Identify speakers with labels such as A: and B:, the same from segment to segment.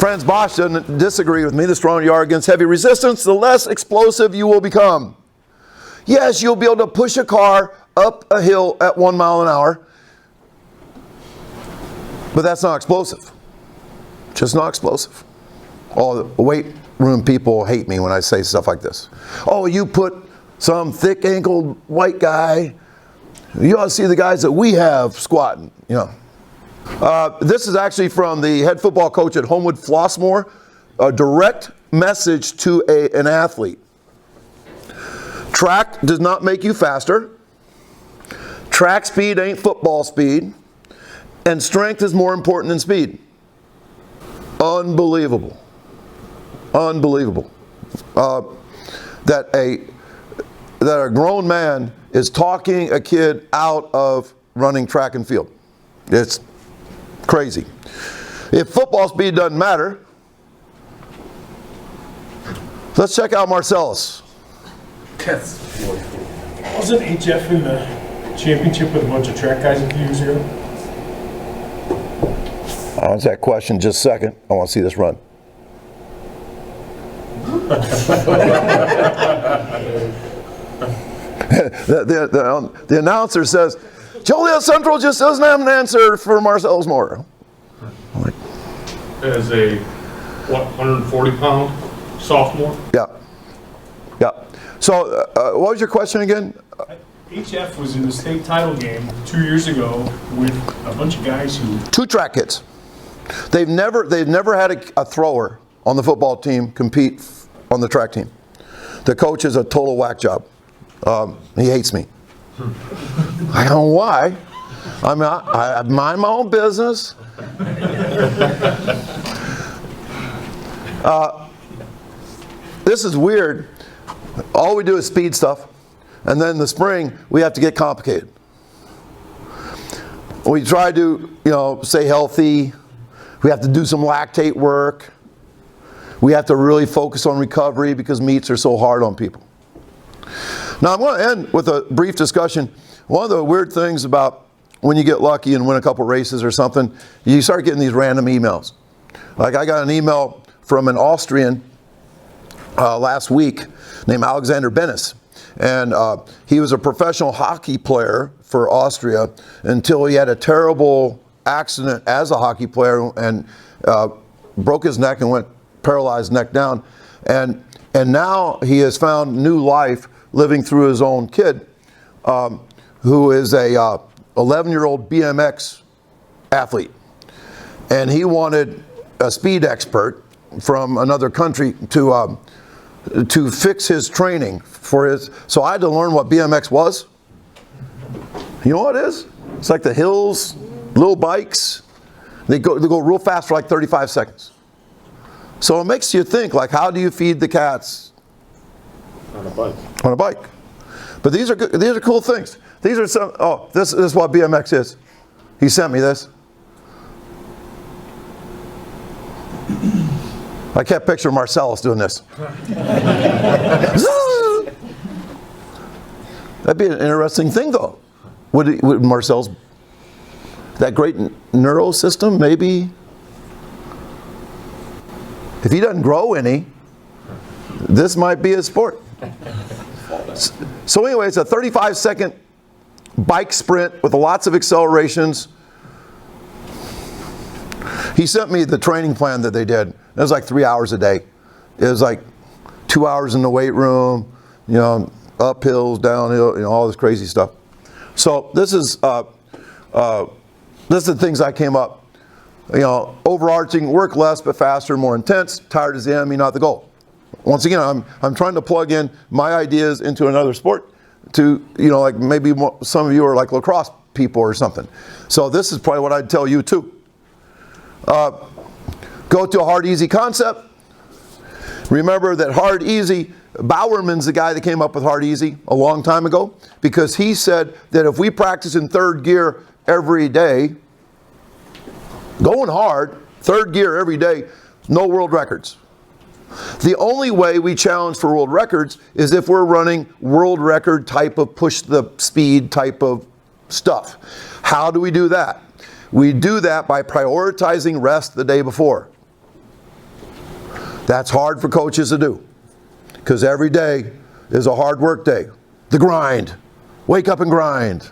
A: Franz Bosch doesn't disagree with me. The stronger you are against heavy resistance, the less explosive you will become. Yes, you'll be able to push a car up a hill at 1 mile an hour, but that's not explosive. Just not explosive. All the weight room people hate me when I say stuff like this. Oh, you put some thick-ankled white guy, you ought to see the guys that we have squatting, you know. This is actually from the head football coach at Homewood Flossmoor, a direct message to an athlete. Track does not make you faster. Track speed ain't football speed. And strength is more important than speed. Unbelievable. Unbelievable. That a grown man is talking a kid out of running track and field. It's crazy. If football speed doesn't matter, let's check out Marcellus.
B: Wasn't HF in the championship with a bunch of track guys a few years ago?
A: I'll answer that question in just a second. I want to see this run. the announcer says, Joliet Central just doesn't have an answer for Marcellus Moore.
C: As a, 140-pound sophomore?
A: Yeah. Yeah. So, what was your question again?
B: HF was in the state title game 2 years ago with a bunch of guys who...
A: 2 track kids. They've never had a thrower on the football team compete on the track team. The coach is a total whack job. He hates me. I don't know why. I mind my own business. This is weird. All we do is speed stuff, and then in the spring we have to get complicated. We try to, stay healthy. We have to do some lactate work. We have to really focus on recovery because meets are so hard on people. Now I'm going to end with a brief discussion. One of the weird things about when you get lucky and win a couple races or something, you start getting these random emails. Like I got an email from an Austrian last week named Alexander Bennis. And he was a professional hockey player for Austria until he had a terrible accident as a hockey player and broke his neck and went paralyzed neck down. And now he has found new life living through his own kid, who is a 11-year-old BMX athlete. And he wanted a speed expert from another country to fix his training for his. So I had to learn what BMX was. You know what it is? It's like the hills, little bikes. They go real fast for like 35 seconds. So it makes you think, like, how do you feed the cats?
C: On a bike.
A: On a bike. But these are good, these are cool things. These are some. Oh, this is what BMX is. He sent me this. I kept picturing Marcellus doing this. That'd be an interesting thing, though. Would Marcellus, that great neuro system, maybe, if he doesn't grow any, this might be his sport. So anyway, it's a 35-second bike sprint with lots of accelerations. He sent me the training plan that they did. It was like 3 hours a day. It was like 2 hours in the weight room, up hills, downhill, all this crazy stuff. So this is the things I came up. Overarching: work less but faster, more intense. Tired is the enemy, not the goal. Once again, I'm trying to plug in my ideas into another sport. To like maybe some of you are like lacrosse people or something. So this is probably what I'd tell you too. Go to a hard, easy concept. Remember that hard, easy, Bowerman's the guy that came up with hard, easy a long time ago, because he said that if we practice in third gear every day, going hard, third gear every day, no world records. The only way we challenge for world records is if we're running world record type of push the speed type of stuff. How do we do that? We do that by prioritizing rest the day before. That's hard for coaches to do because every day is a hard work day. The grind. Wake up and grind.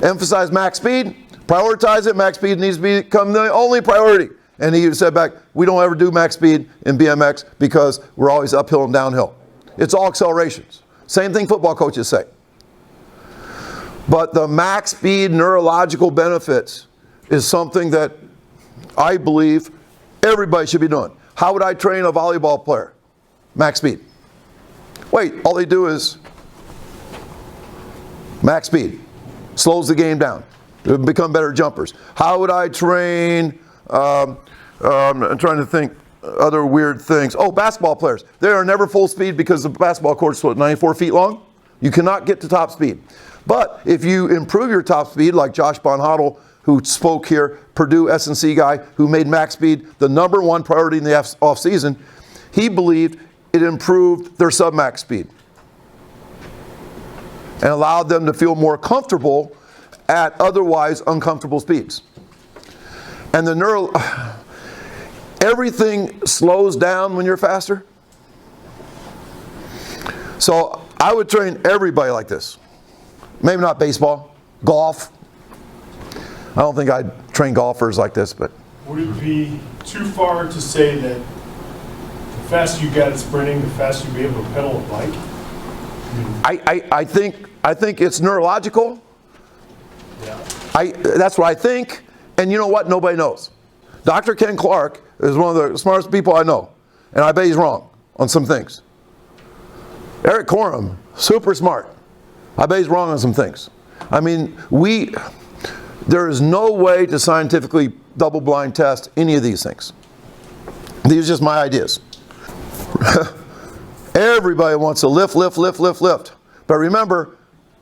A: Emphasize max speed. Prioritize it. Max speed needs to become the only priority. And he said back, we don't ever do max speed in BMX because we're always uphill and downhill. It's all accelerations. Same thing football coaches say. But the max speed neurological benefits is something that I believe everybody should be doing. How would I train a volleyball player? Max speed. Wait, all they do is max speed. Slows the game down. They become better jumpers. How would I train, I'm trying to think other weird things. Oh, basketball players. They are never full speed because the basketball court is 94 feet long. You cannot get to top speed. But if you improve your top speed, like Josh Bonhoddle, who spoke here, Purdue S&C guy, who made max speed the #1 priority in the off season, he believed it improved their sub-max speed and allowed them to feel more comfortable at otherwise uncomfortable speeds. And the everything slows down when you're faster. So I would train everybody like this. Maybe not baseball, golf. I don't think I'd train golfers like this, but.
B: Would it be too far to say that the faster you got at sprinting, the faster you'll be able to pedal a bike?
A: I think it's neurological.
B: Yeah.
A: That's what I think. And you know what? Nobody knows. Dr. Ken Clark is one of the smartest people I know. And I bet he's wrong on some things. Eric Corum, super smart. I bet he's wrong on some things. I mean, there is no way to scientifically double-blind test any of these things. These are just my ideas. Everybody wants to lift. But remember,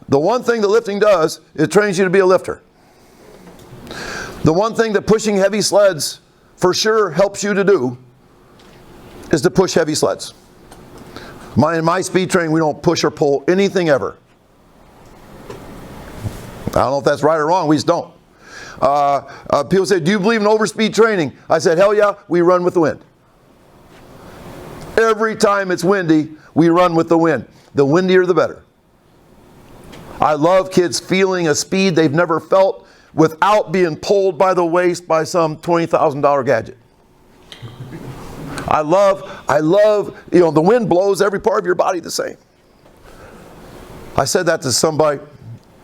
A: the one thing that lifting does, it trains you to be a lifter. The one thing that pushing heavy sleds for sure helps you to do is to push heavy sleds. In my speed training, we don't push or pull anything ever. I don't know if that's right or wrong, we just don't. People say, do you believe in overspeed training? I said, hell yeah, we run with the wind. Every time it's windy, we run with the wind. The windier, the better. I love kids feeling a speed they've never felt without being pulled by the waist by some $20,000 gadget. I love, the wind blows every part of your body the same. I said that to somebody,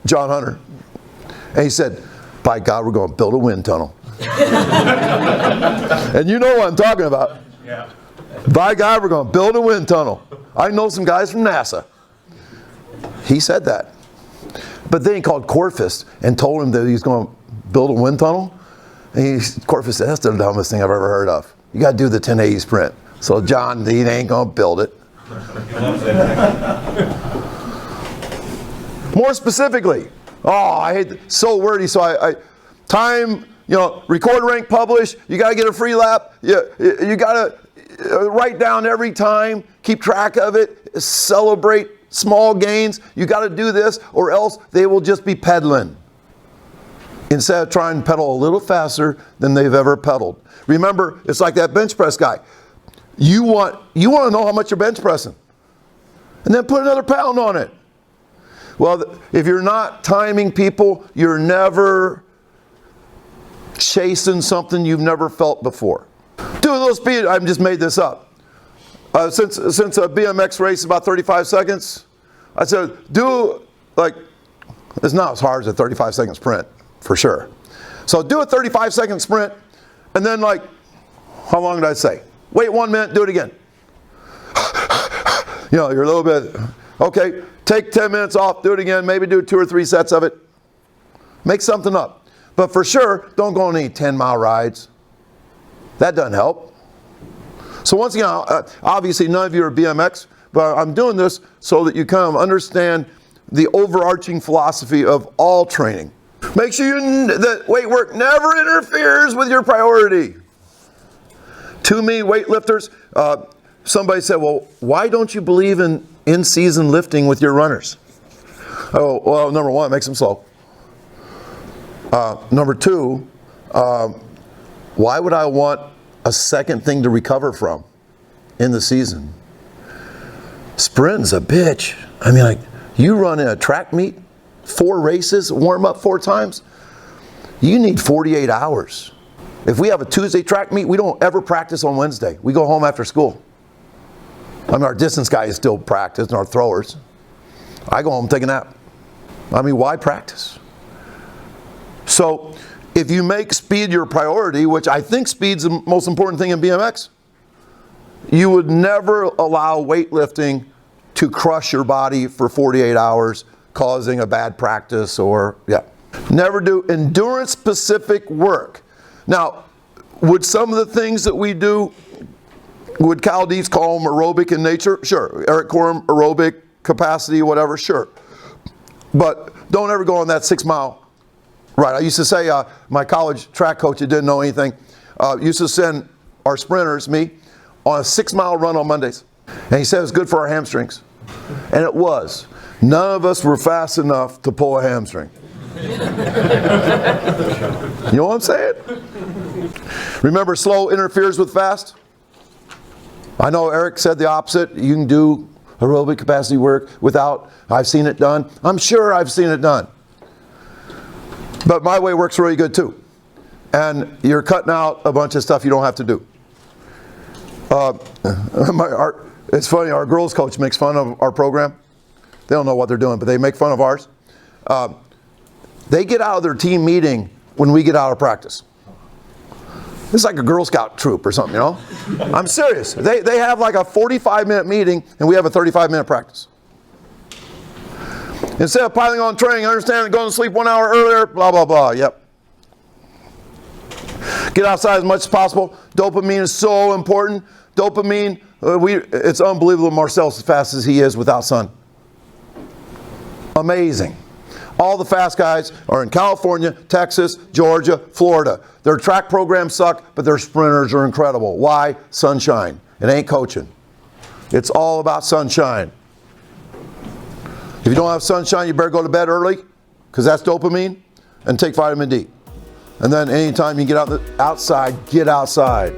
A: John Hunter, and he said, by God, we're going to build a wind tunnel. And you know what I'm talking about.
C: Yeah.
A: By God, we're going to build a wind tunnel. I know some guys from NASA. He said that. But then he called Corfus and told him that he's going to build a wind tunnel. And Corfus said, that's the dumbest thing I've ever heard of. You got to do the 1080 sprint. So John, he ain't going to build it. More specifically, I hate so wordy. So I time, record, rank, publish. You got to get a free lap. You got to write down every time, keep track of it, celebrate small gains. You got to do this, or else they will just be pedaling instead of trying to pedal a little faster than they've ever pedaled. Remember, it's like that bench press guy. You want to know how much you're bench pressing, and then put another pound on it. Well, if you're not timing people, you're never chasing something you've never felt before. Do a little speed. I just made this up. Since a BMX race is about 35 seconds, I said, it's not as hard as a 35-second sprint, for sure. So do a 35-second sprint, and then how long did I say? Wait 1 minute, do it again. You're a little bit, okay, take 10 minutes off, do it again, maybe do 2 or 3 sets of it. Make something up. But for sure, don't go on any 10-mile rides. That doesn't help. So once again, obviously none of you are BMX, but I'm doing this so that you kind of understand the overarching philosophy of all training. Make sure that weight work never interferes with your priority. Too many weightlifters, somebody said, well, why don't you believe in in-season lifting with your runners? Oh, well, number one, it makes them slow. Number two, Why would I want a second thing to recover from in the season? Sprinting's a bitch. I mean, like, you run in a track meet, 4 races, warm up 4 times, you need 48 hours. If we have a Tuesday track meet, we don't ever practice on Wednesday. We go home after school. I mean, our distance guys still practice, and our throwers. I go home, take a nap. I mean, why practice? So, if you make speed your priority, which I think speed's the most important thing in BMX, you would never allow weightlifting to crush your body for 48 hours, causing a bad practice or, Never do endurance-specific work. Now, would some of the things that we do, would Cal Dietz call them aerobic in nature? Sure. Eric Corum, aerobic capacity, whatever, sure. But don't ever go on that 6-mile ride. I used to say, my college track coach who didn't know anything, used to send our sprinters, me, on a 6-mile run on Mondays. And he said it was good for our hamstrings. And it was. None of us were fast enough to pull a hamstring. You know what I'm saying? Remember, slow interferes with fast? I know Eric said the opposite. You can do aerobic capacity work without, I've seen it done. I'm sure I've seen it done. But my way works really good too. And you're cutting out a bunch of stuff you don't have to do. It's funny, our girls coach makes fun of our program. They don't know what they're doing, but they make fun of ours. They get out of their team meeting when we get out of practice. It's like a Girl Scout troop or something, you know? I'm serious. They have like a 45-minute meeting, and we have a 35-minute practice. Instead of piling on training, understand going to sleep 1 hour earlier, blah, blah, blah, yep. Get outside as much as possible. Dopamine is so important. Dopamine, it's unbelievable Marcel's as fast as he is without sun. Amazing. All the fast guys are in California, Texas, Georgia, Florida. Their track programs suck, but their sprinters are incredible. Why? Sunshine. It ain't coaching. It's all about sunshine. If you don't have sunshine, you better go to bed early, because that's dopamine, and take vitamin D. And then anytime you get outside, get outside.